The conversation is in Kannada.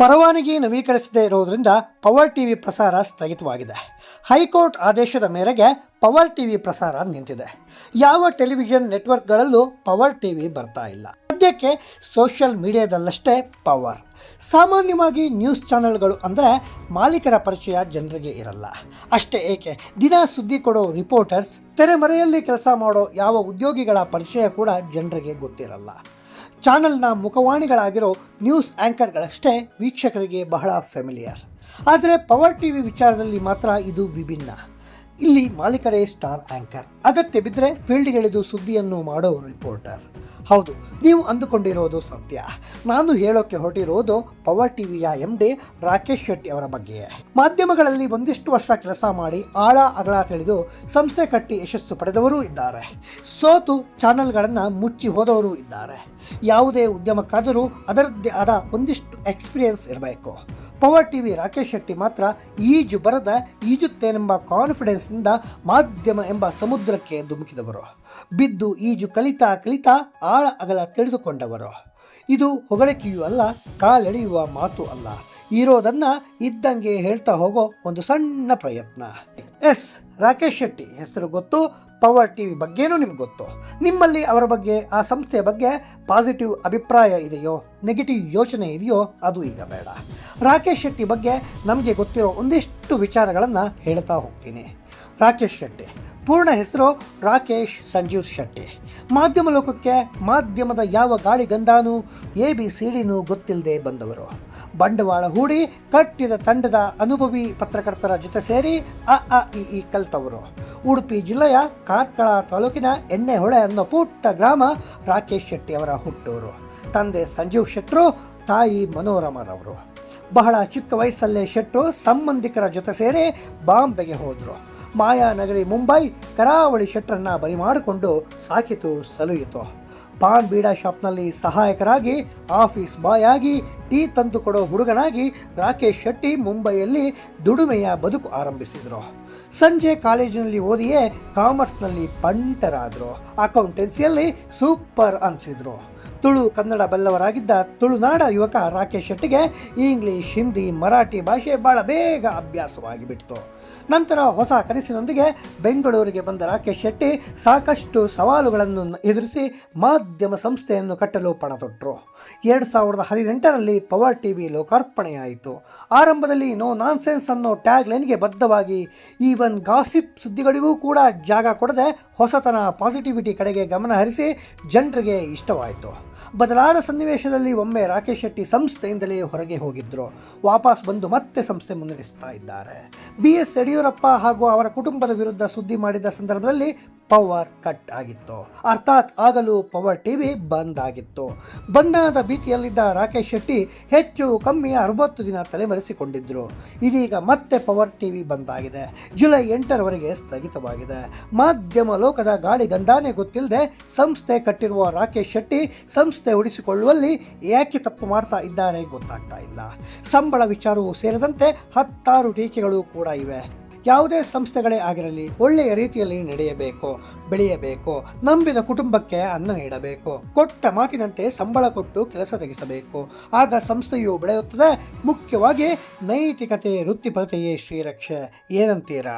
ಪರವಾನಗಿ ನವೀಕರಿಸದೇ ಇರುವುದರಿಂದ ಪವರ್ ಟಿವಿ ಪ್ರಸಾರ ಸ್ಥಗಿತವಾಗಿದೆ. ಹೈಕೋರ್ಟ್ ಆದೇಶದ ಮೇರೆಗೆ ಪವರ್ ಟಿವಿ ಪ್ರಸಾರ ನಿಂತಿದೆ. ಯಾವ ಟೆಲಿವಿಷನ್ ನೆಟ್ವರ್ಕ್ಗಳಲ್ಲೂ ಪವರ್ ಟಿವಿ ಬರ್ತಾ ಇಲ್ಲ. ಸದ್ಯಕ್ಕೆ ಸೋಷಿಯಲ್ ಮೀಡಿಯಾದಲ್ಲಷ್ಟೇ ಪವರ್. ಸಾಮಾನ್ಯವಾಗಿ ನ್ಯೂಸ್ ಚಾನೆಲ್ಗಳು ಅಂದರೆ ಮಾಲೀಕರ ಪರಿಚಯ ಜನರಿಗೆ ಇರಲ್ಲ. ಅಷ್ಟೇ ಏಕೆ, ದಿನ ಸುದ್ದಿ ಕೊಡೋ ರಿಪೋರ್ಟರ್ಸ್, ತೆರೆಮರೆಯಲ್ಲಿ ಕೆಲಸ ಮಾಡೋ ಯಾವ ಉದ್ಯೋಗಿಗಳ ಪರಿಚಯ ಕೂಡ ಜನರಿಗೆ ಗೊತ್ತಿರಲ್ಲ. ಚಾನೆಲ್ನ ಮುಖವಾಣಿಗಳಾಗಿರೋ ನ್ಯೂಸ್ ಆ್ಯಂಕರ್ಗಳಷ್ಟೇ ವೀಕ್ಷಕರಿಗೆ ಬಹಳ ಫೆಮಿಲಿಯರ್. ಆದರೆ ಪವರ್ ಟಿವಿ ವಿಚಾರದಲ್ಲಿ ಮಾತ್ರ ಇದು ವಿಭಿನ್ನ. ಇಲ್ಲಿ ಮಾಲೀಕರೇ ಸ್ಟಾರ್ ಆ್ಯಂಕರ್, ಅಗತ್ಯ ಬಿದ್ದರೆ ಫೀಲ್ಡ್ಗಿಳಿದು ಸುದ್ದಿಯನ್ನು ಮಾಡೋ ರಿಪೋರ್ಟರ್. ಹೌದು, ನೀವು ಅಂದುಕೊಂಡಿರೋದು ಸತ್ಯ. ನಾನು ಹೇಳೋಕ್ಕೆ ಹೊರಟಿರೋದು ಪವರ್ ಟಿವಿಯ MD ರಾಕೇಶ್ ಶೆಟ್ಟಿ ಅವರ ಬಗ್ಗೆ. ಮಾಧ್ಯಮಗಳಲ್ಲಿ ಒಂದಿಷ್ಟು ವರ್ಷ ಕೆಲಸ ಮಾಡಿ ಆಳ ಅಗಲ ತಿಳಿದು ಸಂಸ್ಥೆ ಕಟ್ಟಿ ಯಶಸ್ಸು ಪಡೆದವರೂ ಇದ್ದಾರೆ. ಸೋತು ಚಾನೆಲ್ಗಳನ್ನು ಮುಚ್ಚಿ ಹೋದವರು ಇದ್ದಾರೆ. ಯಾವುದೇ ಉದ್ಯಮಕ್ಕಾದರೂ ಅದರದ್ದೇ ಆದ ಒಂದಿಷ್ಟು ಎಕ್ಸ್ಪೀರಿಯನ್ಸ್ ಇರಬೇಕು. ಪವರ್ ಟಿವಿ ರಾಕೇಶ್ ಶೆಟ್ಟಿ ಮಾತ್ರ ಈಜು ಬರದ ಈಜುತ್ತೇನೆಂಬ ಕಾನ್ಫಿಡೆನ್ಸ್ನಿಂದ ಮಾಧ್ಯಮ ಎಂಬ ಸಮುದ್ರಕ್ಕೆ ಧುಮುಕಿದವರು. ಬಿದ್ದು ಈಜು ಕಲಿತಾ ಕಲಿತಾ ಆಳ ಅಗಲ ತಿಳಿದುಕೊಂಡವರು. ಇದು ಹೊಗಳಿಕೆಯೂ ಅಲ್ಲ, ಕಾಲೆಳೆಯುವ ಮಾತು ಅಲ್ಲ. ಇರೋದನ್ನು ಇದ್ದಂಗೆ ಹೇಳ್ತಾ ಹೋಗೋ ಒಂದು ಸಣ್ಣ ಪ್ರಯತ್ನ. ರಾಕೇಶ್ ಶೆಟ್ಟಿ ಹೆಸರು ಗೊತ್ತು, ಪವರ್ ಟಿವಿ ಬಗ್ಗೆನೂ ನಿಮ್ಗೆ ಗೊತ್ತು. ನಿಮ್ಮಲ್ಲಿ ಅವರ ಬಗ್ಗೆ, ಆ ಸಂಸ್ಥೆಯ ಬಗ್ಗೆ ಪಾಸಿಟಿವ್ ಅಭಿಪ್ರಾಯ ಇದೆಯೋ, ನೆಗೆಟಿವ್ ಯೋಚನೆ ಇದೆಯೋ, ಅದು ಈಗ ಬೇಡ. ರಾಕೇಶ್ ಶೆಟ್ಟಿ ಬಗ್ಗೆ ನಮಗೆ ಗೊತ್ತಿರೋ ಒಂದಿಷ್ಟು ವಿಚಾರಗಳನ್ನು ಹೇಳ್ತಾ ಹೋಗ್ತೀನಿ. ರಾಕೇಶ್ ಶೆಟ್ಟಿ ಪೂರ್ಣ ಹೆಸರು ರಾಕೇಶ್ ಸಂಜೀವ್ ಶೆಟ್ಟಿ. ಮಾಧ್ಯಮ ಲೋಕಕ್ಕೆ ಮಾಧ್ಯಮದ ಯಾವ ಗಾಳಿ ಗಂಧಾನೂ ABCDನೂ ಗೊತ್ತಿಲ್ಲದೆ ಬಂದವರು. ಬಂಡವಾಳ ಹೂಡಿ ಕಟ್ಟಿದ ತಂಡದ ಅನುಭವಿ ಪತ್ರಕರ್ತರ ಜೊತೆ ಸೇರಿ ಅ ಕಲಿತವರು. ಉಡುಪಿ ಜಿಲ್ಲೆಯ ಕಾರ್ಕಳ ತಾಲೂಕಿನ ಎಣ್ಣೆಹೊಳೆ ಅನ್ನೋ ಪುಟ್ಟ ಗ್ರಾಮ ರಾಕೇಶ್ ಶೆಟ್ಟಿ ಅವರ ಹುಟ್ಟೂರು. ತಂದೆ ಸಂಜೀವ್ ಶೆಟ್ರು, ತಾಯಿ ಮನೋರಮರವರು. ಬಹಳ ಚಿಕ್ಕ ವಯಸ್ಸಲ್ಲೇ ಶೆಟ್ರು ಸಂಬಂಧಿಕರ ಜೊತೆ ಸೇರಿ ಬಾಂಬೆಗೆ ಹೋದರು. ಮಾಯಾನಗರಿ ಮುಂಬೈ ಕರಾವಳಿ ಶೆಟ್ರನ್ನ ಬರಿ ಮಾಡಿಕೊಂಡು ಸಾಕಿತು, ಸಲುಯಿತು. ಪಾನ್ ಬೀಡಾ ಶಾಪ್ನಲ್ಲಿ ಸಹಾಯಕರಾಗಿ, ಆಫೀಸ್ ಬಾಯ್ ಆಗಿ, ಟೀ ತಂದು ಕೊಡೋ ಹುಡುಗನಾಗಿ ರಾಕೇಶ್ ಶೆಟ್ಟಿ ಮುಂಬೈಯಲ್ಲಿ ದುಡಿಮೆಯ ಬದುಕು ಆರಂಭಿಸಿದರು. ಸಂಜೆ ಕಾಲೇಜಿನಲ್ಲಿ ಓದಿಯೇ ಕಾಮರ್ಸ್ನಲ್ಲಿ ಪಂಟರಾದರು. ಅಕೌಂಟೆನ್ಸಿಯಲ್ಲಿ ಸೂಪರ್ ಅನಿಸಿದ್ರು. ತುಳು ಕನ್ನಡ ಬಲ್ಲವರಾಗಿದ್ದ ತುಳುನಾಡ ಯುವಕ ರಾಕೇಶ್ ಶೆಟ್ಟಿಗೆ ಇಂಗ್ಲೀಷ್, ಹಿಂದಿ, ಮರಾಠಿ ಭಾಷೆ ಭಾಳ ಬೇಗ ಅಭ್ಯಾಸವಾಗಿ ಬಿಟ್ಟಿತು. ನಂತರ ಹೊಸ ಕನಸಿನೊಂದಿಗೆ ಬೆಂಗಳೂರಿಗೆ ಬಂದ ರಾಕೇಶ್ ಶೆಟ್ಟಿ ಸಾಕಷ್ಟು ಸವಾಲುಗಳನ್ನು ಎದುರಿಸಿ ಮಾಧ್ಯಮ ಸಂಸ್ಥೆಯನ್ನು ಕಟ್ಟಲು ಪಣ ತೊಟ್ಟರು. 2018ರಲ್ಲಿ ಪವರ್ ಟಿವಿ ಲೋಕಾರ್ಪಣೆಯಾಯಿತು. ಆರಂಭದಲ್ಲಿ ನೋ ನಾನ್ಸೆನ್ಸ್ ಅನ್ನೋ ಟ್ಯಾಗ್ ಲೈನ್ಗೆ ಬದ್ಧವಾಗಿ ಈವನ್ ಗಾಸಿಪ್ ಸುದ್ದಿಗಳಿಗೂ ಕೂಡ ಜಾಗ ಕೊಡದೆ ಹೊಸತನ, ಪಾಸಿಟಿವಿಟಿ ಕಡೆಗೆ ಗಮನ ಹರಿಸಿ ಜನರಿಗೆ ಇಷ್ಟವಾಯಿತು. ಬದಲಾದ ಸನ್ನಿವೇಶದಲ್ಲಿ ಒಮ್ಮೆ ರಾಕೇಶ್ ಶೆಟ್ಟಿ ಸಂಸ್ಥೆಯಿಂದಲೇ ಹೊರಗೆ ಹೋಗಿದ್ರು. ವಾಪಸ್ ಬಂದು ಮತ್ತೆ ಸಂಸ್ಥೆ ಮುನ್ನಡೆಸ್ತಾ ಇದ್ದಾರೆ. BS ಯಡಿಯೂರಪ್ಪ ಹಾಗೂ ಅವರ ಕುಟುಂಬದ ವಿರುದ್ಧ ಸುದ್ದಿ ಮಾಡಿದ ಸಂದರ್ಭದಲ್ಲಿ ಪವರ್ ಕಟ್ ಆಗಿತ್ತು. ಅರ್ಥಾತ್ ಆಗಲೂ ಪವರ್ ಟಿವಿ ಬಂದ್ ಆಗಿತ್ತು. ಬಂಧನದ ಭೀತಿಯಲ್ಲಿದ್ದ ರಾಕೇಶ್ ಶೆಟ್ಟಿ ಹೆಚ್ಚು ಕಮ್ಮಿ 60 ದಿನ ತಲೆಮರೆಸಿಕೊಂಡಿದ್ರು. ಇದೀಗ ಮತ್ತೆ ಪವರ್ ಟಿವಿ ಬಂದ್ ಆಗಿದೆ. ಜುಲೈ 8ರವರೆಗೆ ಸ್ಥಗಿತವಾಗಿದೆ. ಮಾಧ್ಯಮ ಲೋಕದ ಗಾಳಿ ಗಂಧಾನೆ ಗೊತ್ತಿಲ್ಲದೆ ಸಂಸ್ಥೆ ಕಟ್ಟಿರುವ ರಾಕೇಶ್ ಶೆಟ್ಟಿ ಸಂಸ್ಥೆ ಉಳಿಸಿಕೊಳ್ಳುವಲ್ಲಿ ಏಕೆ ತಪ್ಪು ಮಾಡ್ತಾ ಇದ್ದಾರೆ ಗೊತ್ತಾಗ್ತಾ ಇಲ್ಲ. ಸಂಬಳ ವಿಚಾರವೂ ಸೇರಿದಂತೆ 10 ಟೀಕೆಗಳು ಕೂಡ ಇವೆ. ಯಾವುದೇ ಸಂಸ್ಥೆಗಳೇ ಆಗಿರಲಿ ಒಳ್ಳೆಯ ರೀತಿಯಲ್ಲಿ ನಡೆಯಬೇಕು, ಬೆಳೆಯಬೇಕು, ನಂಬಿದ ಕುಟುಂಬಕ್ಕೆ ಅನ್ನ ನೀಡಬೇಕು, ಕೊಟ್ಟ ಮಾತಿನಂತೆ ಸಂಬಳ ಕೊಟ್ಟು ಕೆಲಸ ತೆಗೆಸಬೇಕು. ಆಗ ಸಂಸ್ಥೆಯು ಬೆಳೆಯುತ್ತದೆ. ಮುಖ್ಯವಾಗಿ ನೈತಿಕತೆ, ವೃತ್ತಿಪರತೆಯೇ ಶ್ರೀರಕ್ಷೆ. ಏನಂತೀರಾ?